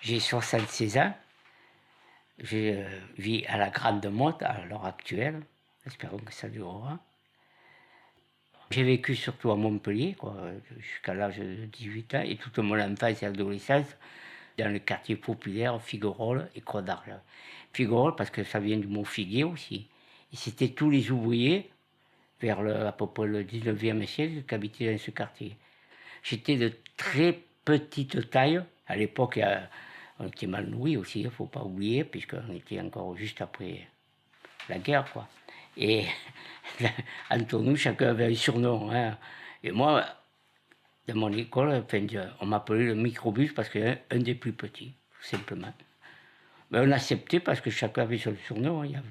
J'ai 76 ans, je vis à la Grande Motte à l'heure actuelle, espérons que ça durera. J'ai vécu surtout à Montpellier, quoi, jusqu'à l'âge de 18 ans, et toute mon enfance et adolescence dans le quartier populaire Figuerolles et Croix d'Argent. Figuerolles parce que ça vient du mot figuier aussi. Et c'était tous les ouvriers, vers à peu près le 19e siècle, qui habitaient dans ce quartier. J'étais de très petite taille. À l'époque, on était mal nourris aussi, il ne faut pas oublier, puisqu'on était encore juste après la guerre, quoi. Et entre nous, chacun avait un surnom, hein. Et moi, dans mon école, enfin, on m'appelait le microbus parce que un des plus petits, tout simplement. Mais on acceptait parce que chacun avait son surnom. Hein.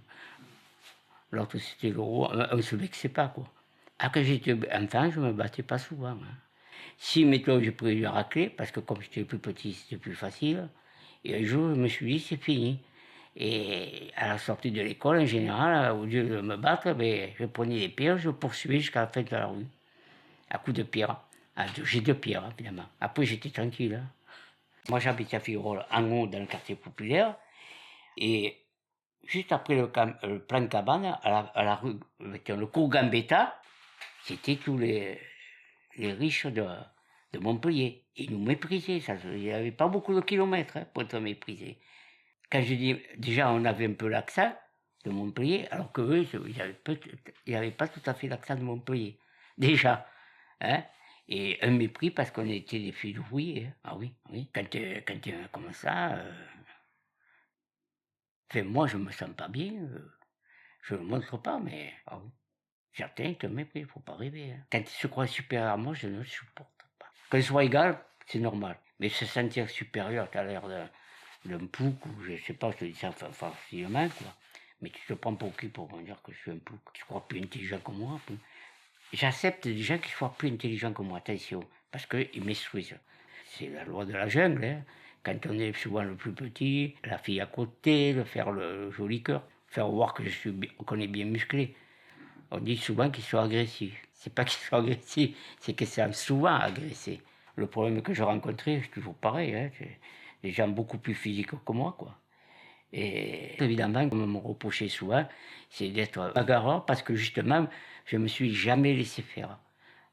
L'autre, c'était le roi. On ne se vexait pas, quoi. Ah, quand j'étais enfant, je ne me battais pas souvent. Hein. Si, mettons, j'ai pris une raclée, parce que comme j'étais plus petit, c'était plus facile. Et un jour, je me suis dit, c'est fini. Et à la sortie de l'école, en général, au lieu de me battre, ben, je prenais des pierres, je poursuivais jusqu'à la fin de la rue, à coups de pierre. J'ai deux pierres, évidemment. Après, j'étais tranquille. Hein. Moi, j'habite à Figueroa, en haut, dans le quartier populaire. Et juste après le plan cabane, à la rue, le cours Gambetta, c'était tous les riches de Montpellier. Ils nous méprisaient. Il n'y avait pas beaucoup de kilomètres hein, pour être méprisés. Quand je dis, déjà, on avait un peu l'accent de Montpellier, alors qu'eux, ils n'avaient pas tout à fait l'accent de Montpellier. Déjà. Hein? Et un mépris parce qu'on était des filles d'ouvriers. Hein. Ah oui, oui. Quand tu comme ça, enfin, moi, je me sens pas bien. Je ne le montre pas, mais ah oui. Certains te méprisent, faut pas rêver. Hein. Quand ils se croient supérieurs à moi, je ne le supporte pas. Qu'on soit égal, c'est normal. Mais se sentir supérieur, tu as l'air d'un pouc, ou je sais pas, je te dis ça facilement, quoi. Mais tu te prends pour qui pour me dire que je suis un pouc? Tu crois plus intelligent que moi? J'accepte des gens qui soient plus intelligents que moi, attention, parce qu'ils m'instruisent. C'est la loi de la jungle, hein. Quand on est souvent le plus petit, la fille à côté, de faire le joli cœur, faire voir que qu'on est bien musclé. On dit souvent qu'ils sont agressifs. C'est pas qu'ils sont agressifs, c'est qu'ils sont souvent agressés. Le problème que j'ai rencontré, c'est toujours pareil, hein, c'est des gens beaucoup plus physiques que moi, quoi. Et évidemment, comme on me reprochait souvent, c'est d'être bagarreur parce que justement, je me suis jamais laissé faire.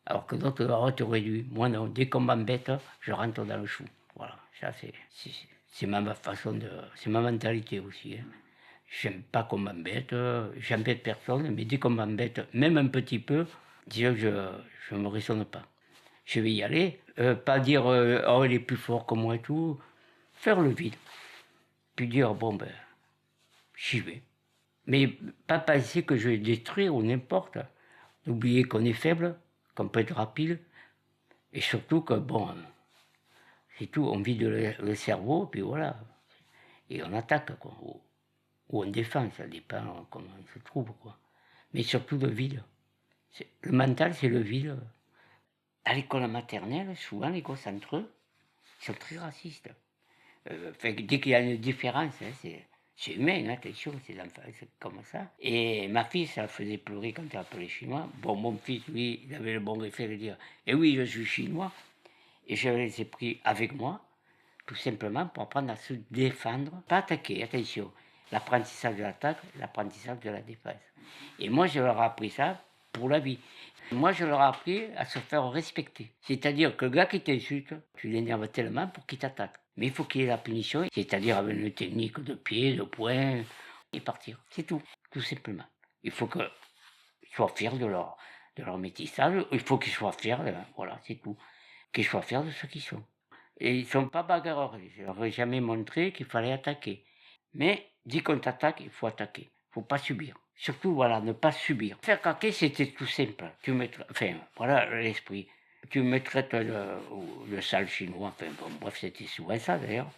Alors que d'autres auraient dû. Moi non, dès qu'on m'embête, je rentre dans le chou. Voilà, ça c'est ma façon de. C'est ma mentalité aussi. Hein. J'aime pas qu'on m'embête, j'embête personne, mais dès qu'on m'embête, même un petit peu, disons que je ne me raisonne pas. Je vais y aller, pas dire oh il est plus fort que moi et tout, faire le vide. Puis dire bon ben, j'y vais. Mais pas penser que je vais détruire ou n'importe. N'oublier qu'on est faible, qu'on peut être rapide, et surtout que bon, c'est tout, on vide le cerveau, puis voilà. Et on attaque, quoi. Ou on défend, ça dépend comment on se trouve, quoi. Mais surtout le vide. Le mental, c'est le vide. À l'école maternelle, souvent, les gosses entre eux, ils sont très racistes. Dès qu'il y a une différence, hein, c'est humain, hein, attention, c'est comme ça. Et ma fille, ça la faisait pleurer quand elle appelait chinois. Bon, mon fils, lui, il avait le bon réflexe de dire eh oui, je suis chinois. Et je les ai pris avec moi, tout simplement pour apprendre à se défendre, pas attaquer, attention. L'apprentissage de l'attaque, l'apprentissage de la défense. Et moi, je leur ai appris ça pour la vie. Moi, je leur ai appris à se faire respecter. C'est-à-dire que le gars qui t'insulte, tu l'énerves tellement pour qu'il t'attaque. Mais il faut qu'il ait la punition, c'est-à-dire avec une technique de pied, de poing, et partir. C'est tout simplement. Il faut qu'ils soient fiers de leur métissage, il faut qu'ils soient fiers, voilà, c'est tout. Qu'ils soient fiers de ce qu'ils sont. Et ils ne sont pas bagarreurs. Je leur ai jamais montré qu'il fallait attaquer. Mais dès qu'on t'attaque, il faut attaquer. Il ne faut pas subir. Surtout, voilà, ne pas subir. Faire craquer, c'était tout simple. Enfin, voilà l'esprit. Tu me traites le sale chinois. Enfin, bon, bref, c'était souvent ça d'ailleurs.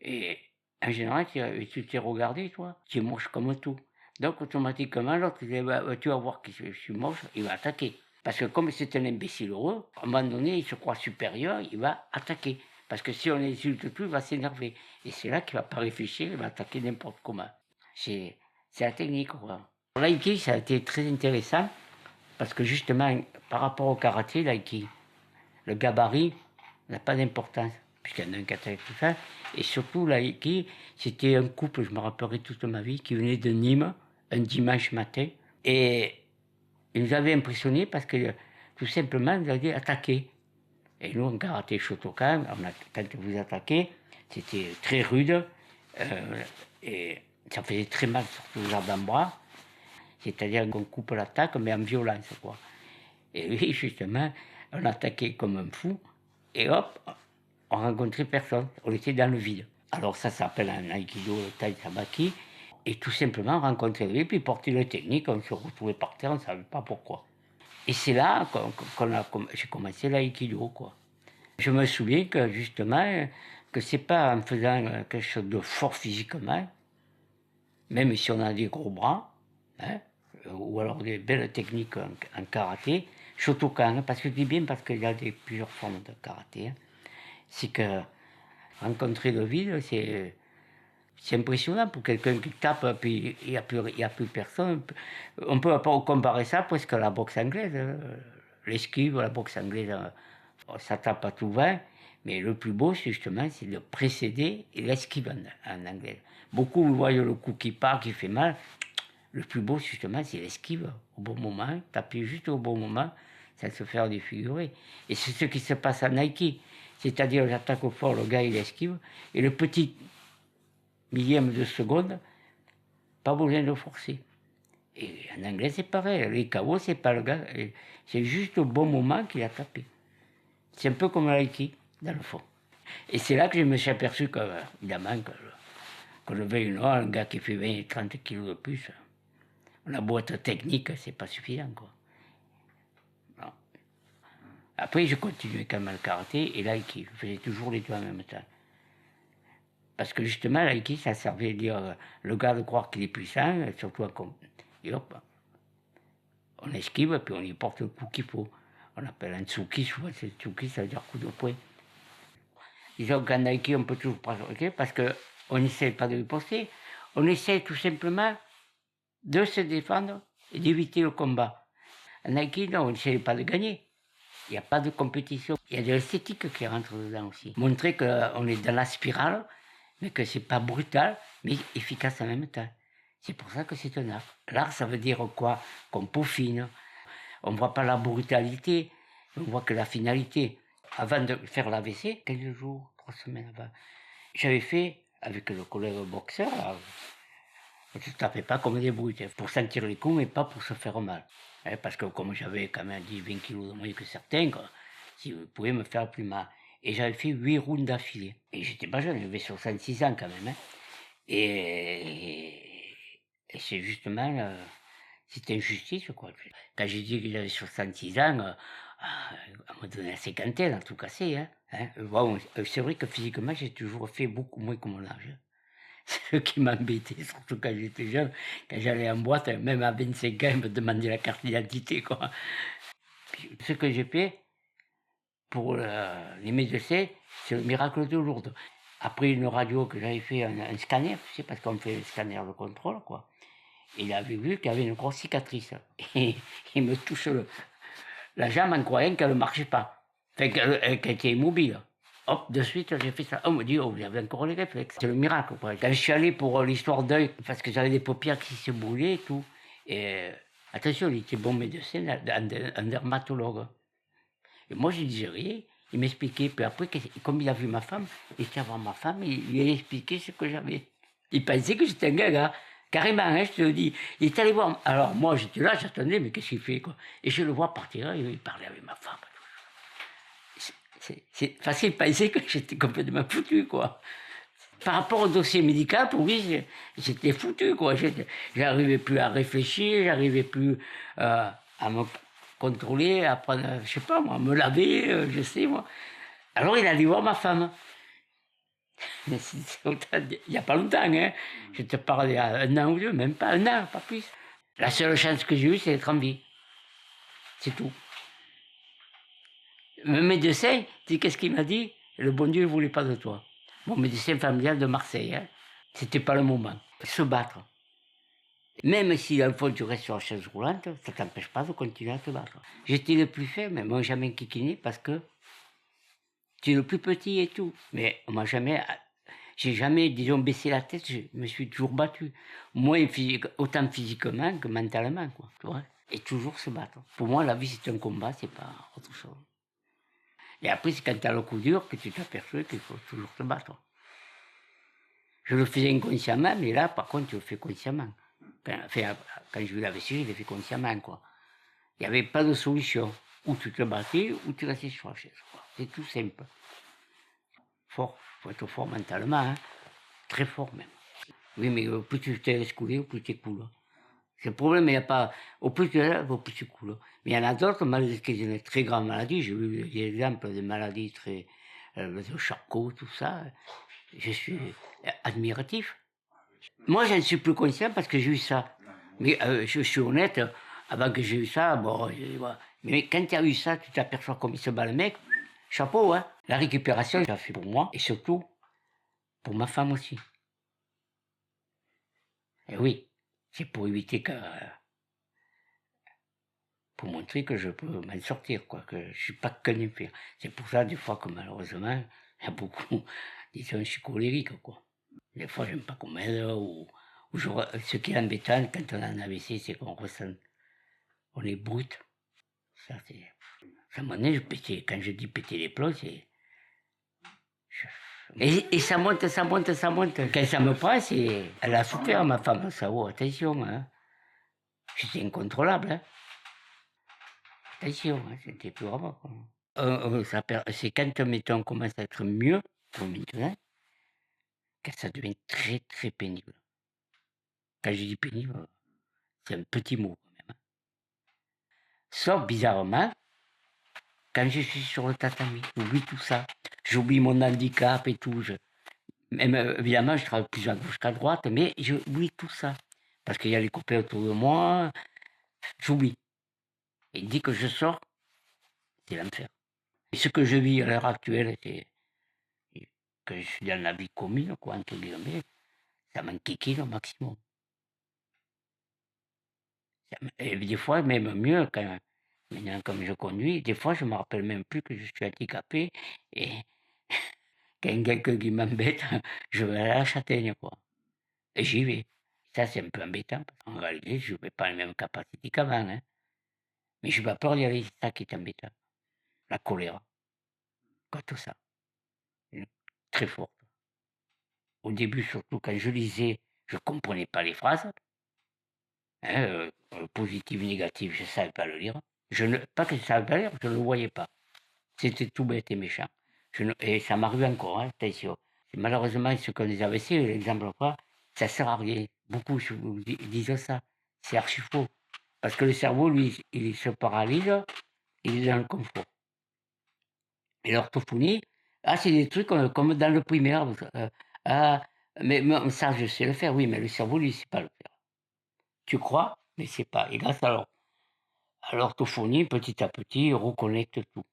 Et en général, tu t'es regardé, toi. Tu es moche comme tout. Donc, automatiquement, l'autre, tu vas voir que je suis moche, il va attaquer. Parce que comme c'est un imbécile heureux, à un moment donné, il se croit supérieur, il va attaquer. Parce que si on l'insulte plus, il va s'énerver. Et c'est là qu'il ne va pas réfléchir, il va attaquer n'importe comment. C'est la technique, quoi. L'aïki, ça a été très intéressant, parce que justement, par rapport au karaté, l'aïki, le gabarit n'a pas d'importance. puisqu'il y en a un qui attaque tout ça. Et surtout, l'aïki, c'était un couple, je me rappellerai toute ma vie, qui venait de Nîmes, un dimanche matin. Et ils nous avaient impressionnés parce que, tout simplement, ils nous avaient attaqué. Et nous, en karaté Shotokan, quand vous attaquez, c'était très rude. Et ça faisait très mal, surtout aux avant-bras. C'est-à-dire qu'on coupe l'attaque, mais en violence, quoi. Et oui, justement, on attaquait comme un fou. Et hop, on rencontrait personne. On était dans le vide. Alors ça s'appelle un aïkido, le tai sabaki. Et tout simplement, on rencontrait lui, puis porter les techniques, on se retrouvait par terre, on ne savait pas pourquoi. Et c'est là que j'ai commencé l'aïkido, quoi. Je me souviens que justement, que c'est pas en faisant quelque chose de fort physiquement, même si on a des gros bras, hein, ou alors des belles techniques en karaté, Shotokan, parce que je dis bien parce qu'il y a plusieurs formes de karaté, hein, c'est que rencontrer le vide, c'est impressionnant pour quelqu'un qui tape, puis il n'y a plus personne. On peut comparer ça presque à la boxe anglaise. L'esquive, la boxe anglaise, ça tape à tout va, mais le plus beau, justement, c'est de précéder et l'esquive en anglais. Beaucoup voient le coup qui part, qui fait mal. Le plus beau, justement, c'est l'esquive au bon moment, taper juste au bon moment, sans se faire défigurer. Et c'est ce qui se passe en Nike. C'est-à-dire, j'attaque au fort, le gars, il esquive, et le petit millième de seconde, pas besoin de forcer. Et en anglais, c'est pareil. Les KO, c'est pas le gars, c'est juste au bon moment qu'il a tapé. C'est un peu comme l'aïki, dans le fond. Et c'est là que je me suis aperçu que, évidemment, qu'on le veuille ou non, un gars qui fait 20 30 kilos de plus, la boîte technique, c'est pas suffisant, quoi. Non. Après, je continuais quand même le karaté et l'aïki. Je faisais toujours les deux en même temps. Parce que justement, l'aïki, ça servait à dire le gars de croire qu'il est puissant, surtout à et hop, on esquive, puis on y porte le coup qu'il faut. On appelle un tsuki, souvent c'est tsuki, ça veut dire coup de poing. Disons qu'en aïki, on peut toujours pratiquer parce qu'on n'essaie pas de riposter, on essaie tout simplement de se défendre et d'éviter le combat. En aïki, non, on n'essaie pas de gagner. Il n'y a pas de compétition. Il y a de l'esthétique qui rentre dedans aussi. Montrer qu'on est dans la spirale, mais que c'est pas brutal, mais efficace en même temps. C'est pour ça que c'est un art. L'art, ça veut dire quoi? Qu'on peaufine. On ne voit pas la brutalité, on voit que la finalité. Avant de faire l'AVC, 15 jours, 3 semaines avant, j'avais fait, avec le collègue boxeur, on ne se tapait pas comme des brutes, pour sentir les coups, mais pas pour se faire mal. Parce que comme j'avais quand même 10-20 kilos de moins que certains, si vous pouvez me faire plus mal. Et j'avais fait 8 rounds d'affilée. Et j'étais pas jeune, j'avais 66 ans quand même. Hein. Et c'est justement, c'est injustice, quoi. Quand j'ai dit que j'avais 66 ans, on m'a donné la cinquantaine, en tout cas, hein. Bon, c'est vrai que physiquement, j'ai toujours fait beaucoup moins que mon âge. C'est ce qui m'embêtait, surtout quand j'étais jeune. Quand j'allais en boîte, même à 25 ans, ils me demandaient la carte d'identité, quoi. Puis, ce que j'ai fait pour les médecins, c'est le miracle de Lourdes. Après une radio que j'avais fait, un scanner, tu sais, parce qu'on fait un scanner de contrôle, quoi. Il avait vu qu'il y avait une grosse cicatrice. Et il me touche la jambe en croyant qu'elle ne marchait pas. Enfin, qu'elle était immobile. Hop, de suite, j'ai fait ça. On me dit, oh, vous avez encore les réflexes. C'est le miracle, quoi. Quand je suis allé pour l'histoire d'œil, parce que j'avais des paupières qui se brûlaient et tout. Et attention, il était bon médecin, un dermatologue. Et moi, je disais rien. Il m'expliquait. Puis après, comme il a vu ma femme, il était avant ma femme, il lui a expliqué ce que j'avais. Il pensait que j'étais un gars. Carrément, hein, je te le dis. Il est allé voir. Alors moi, j'étais là, j'attendais, mais qu'est-ce qu'il fait, quoi. Et je le vois partir, il parlait avec ma femme. C'est facile de penser que j'étais complètement foutu, quoi. Par rapport au dossier médical, pour lui, j'étais foutu, quoi. J'arrivais plus à réfléchir, j'arrivais plus à me contrôler, à prendre, je sais pas moi, à me laver, je sais moi. Alors il allait voir ma femme. Mais il n'y a pas longtemps, hein. Je te parle il y a un an ou deux, même pas un an, pas plus. La seule chance que j'ai eue, c'est d'être en vie. C'est tout. Le médecin, qu'est-ce qu'il m'a dit? Le bon Dieu ne voulait pas de toi. Mon médecin familial de Marseille, hein. C'était pas le moment. Se battre. Même si à fois tu restes sur la chaise roulante, ça ne t'empêche pas de continuer à te battre. J'étais le plus faible, mais ils m'ont jamais kikiné parce que Tu es le plus petit et tout. Mais on m'a jamais, j'ai jamais, disons, baissé la tête. Je me suis toujours battu. Autant physiquement que mentalement, quoi. Tu vois. Et toujours se battre. Pour moi, la vie, c'est un combat, c'est pas autre chose. Et après, c'est quand tu as le coup dur que tu t'aperçois qu'il faut toujours se battre. Je le faisais inconsciemment, mais là, par contre, je le fais consciemment. Quand je vis la vessie, je l'ai fait consciemment, quoi. Il n'y avait pas de solution. Ou tu te battais, ou tu restais sur la chaise. C'est tout simple. Fort. Il faut être fort mentalement, hein. Très fort même. Oui, mais plus tu te laisses couler, au plus tu coules. C'est le problème, il n'y a pas. Au plus tu lèves, au plus tu coules. Mais il y en a d'autres, malgré qu'ils aient une très grande maladie. J'ai vu des exemples de maladies très. De Charcot, tout ça. Je suis admiratif. Moi, je ne suis plus conscient parce que j'ai eu ça. Mais je suis honnête, avant que j'ai eu ça, bon, mais quand tu as eu ça, tu t'aperçois comme il se bat le mec. Chapeau, hein. La récupération, ça fait pour moi et surtout pour ma femme aussi. Et oui, c'est pour éviter que. Pour montrer que je peux m'en sortir, quoi, que je ne suis pas qu'un infirme. C'est pour ça, des fois, que malheureusement, il y a beaucoup. Disons, je suis colérique, quoi. Des fois, j'aime pas qu'on m'aide, ou ce qui est embêtant quand on a un AVC, c'est qu'on ressent. On est brut. Ça, c'est. Ça m'en est, quand je dis péter les plombs, c'est. Et ça monte, ça monte, ça monte. Quand ça me prend, c'est. Elle a souffert, ma femme, ça vaut, attention, hein. C'était incontrôlable, hein. Attention, hein, c'était plus grave, quoi. C'est quand, mettons, on commence à être mieux, comme maintenant, que ça devient très, très pénible. Quand je dis pénible, c'est un petit mot, quand même. Sauf, bizarrement, quand je suis sur le tatami, j'oublie tout ça. J'oublie mon handicap et tout. Même, évidemment, je travaille plus à gauche qu'à droite, mais j'oublie tout ça. Parce qu'il y a les copains autour de moi, j'oublie. Et dès que je sors, c'est l'enfer. Et ce que je vis à l'heure actuelle, c'est que je suis dans la vie commune, quoi, entre guillemets, ça m'enquiquine au maximum. Et des fois, même mieux, maintenant, comme je conduis, des fois, je ne me rappelle même plus que je suis handicapé. Et quand quelqu'un qui m'embête, je vais à la châtaigne, quoi. Et j'y vais. Ça, c'est un peu embêtant. En réalité, je n'ai pas les mêmes capacités qu'avant. Hein. Mais je n'ai pas peur d'y aller. C'est ça qui est embêtant. La colère. Comme tout ça. Très forte. Au début, surtout, quand je lisais, je ne comprenais pas les phrases. Hein, positif, négatif, je ne savais pas le lire. Pas que je ne savais pas lire, je ne le voyais pas. C'était tout bête et méchant. Et ça m'arrive encore, hein, attention. Malheureusement, ce qu'on les AVC, l'exemple pas, ça ne sert à rien. Beaucoup disent ça. C'est archi faux. Parce que le cerveau, lui, il se paralyse, il est dans le confort. Et l'orthophonie, c'est des trucs comme dans le primaire. Mais ça, je sais le faire, oui, mais le cerveau, lui, il ne sait pas le faire. Tu crois, mais c'est pas. Et grâce à l'orthophonie, petit à petit, il reconnecte tout.